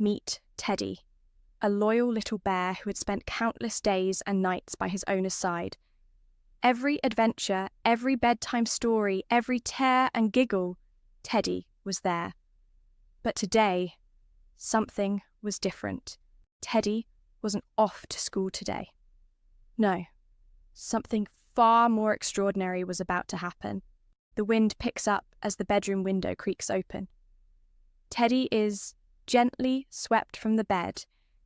Meet Teddy, a loyal little bear who had spent countless days and nights by his owner's side. Every adventure, every bedtime story, every tear and giggle, Teddy was there. But today, something was different. Teddy wasn't off to school today. No, something far more extraordinary was about to happen. The wind picks up as the bedroom window creaks open. Teddy is gently swept from the bed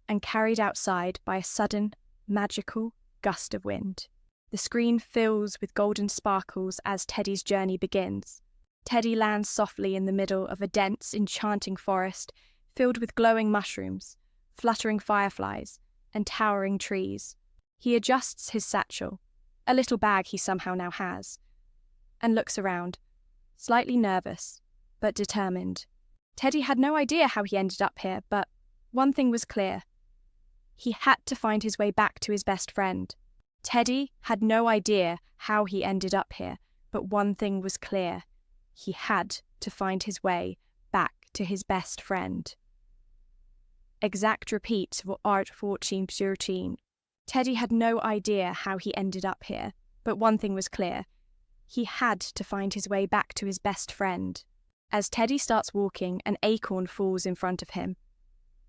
and carried outside by a sudden, magical gust of wind. The screen fills with golden sparkles as Teddy's journey begins. Teddy lands softly in the middle of a dense, enchanting forest filled with glowing mushrooms, fluttering fireflies, and towering trees. He adjusts his satchel, a little bag he somehow now has, and looks around, slightly nervous, but determined. Teddy had no idea how he ended up here, but one thing was clear. He had to find his way back to his best friend. Teddy had no idea how he ended up here, but one thing was clear. He had to find his way back to his best friend. Exact repeat for heartwarming 13. Teddy had no idea how he ended up here, but one thing was clear. He had to find his way back to his best friend. As Teddy starts walking, an acorn falls in front of him.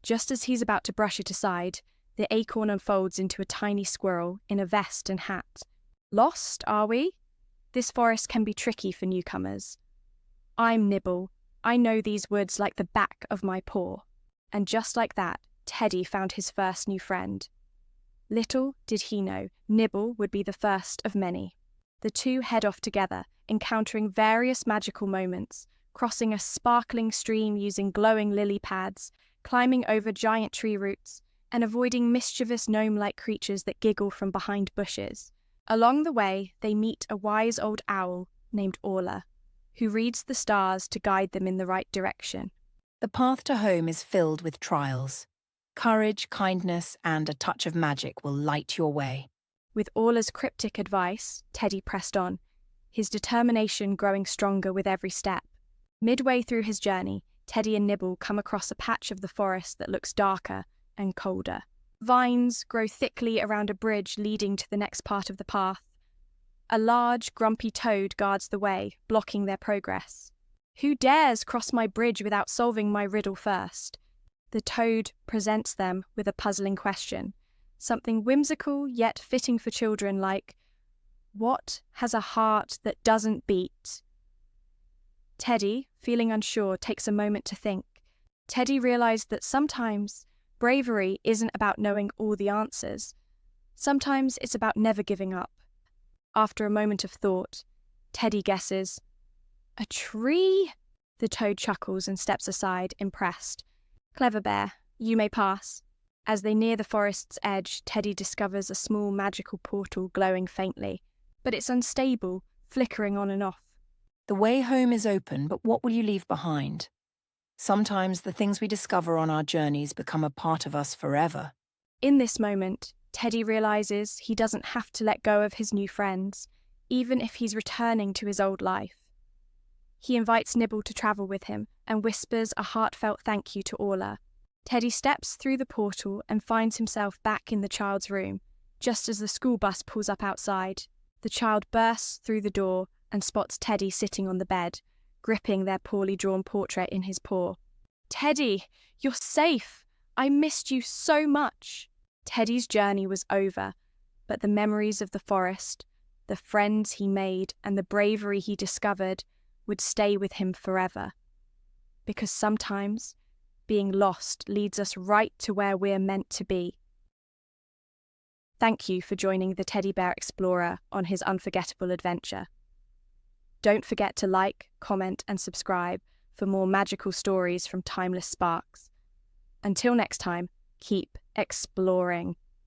Just as he's about to brush it aside, the acorn unfolds into a tiny squirrel in a vest and hat. Lost, are we? This forest can be tricky for newcomers. I'm Nibble. I know these woods like the back of my paw. And just like that, Teddy found his first new friend. Little did he know, Nibble would be the first of many. The two head off together, encountering various magical moments, crossing a sparkling stream using glowing lily pads, climbing over giant tree roots, and avoiding mischievous gnome-like creatures that giggle from behind bushes. Along the way, they meet a wise old owl named Orla, who reads the stars to guide them in the right direction. The path to home is filled with trials. Courage, kindness, and a touch of magic will light your way. With Orla's cryptic advice, Teddy pressed on, his determination growing stronger with every step. Midway through his journey, Teddy and Nibble come across a patch of the forest that looks darker and colder. Vines grow thickly around a bridge leading to the next part of the path. A large, grumpy toad guards the way, blocking their progress. Who dares cross my bridge without solving my riddle first? The toad presents them with a puzzling question, something whimsical yet fitting for children like, what has a heart that doesn't beat? Teddy, feeling unsure, takes a moment to think. Teddy realized that sometimes bravery isn't about knowing all the answers. Sometimes it's about never giving up. After a moment of thought, Teddy guesses, a tree? The toad chuckles and steps aside, impressed. Clever bear, you may pass. As they near the forest's edge, Teddy discovers a small magical portal glowing faintly, but it's unstable, flickering on and off. The way home is open, but what will you leave behind? Sometimes the things we discover on our journeys become a part of us forever. In this moment, Teddy realizes he doesn't have to let go of his new friends, even if he's returning to his old life. He invites Nibble to travel with him and whispers a heartfelt thank you to Orla. Teddy steps through the portal and finds himself back in the child's room, just as the school bus pulls up outside. The child bursts through the door and spots Teddy sitting on the bed, gripping their poorly drawn portrait in his paw. Teddy, you're safe! I missed you so much! Teddy's journey was over, but the memories of the forest, the friends he made, and the bravery he discovered would stay with him forever. Because sometimes, being lost leads us right to where we're meant to be. Thank you for joining the Teddy Bear Explorer on his unforgettable adventure. Don't forget to like, comment, and subscribe for more magical stories from Timeless Sparks. Until next time, keep exploring.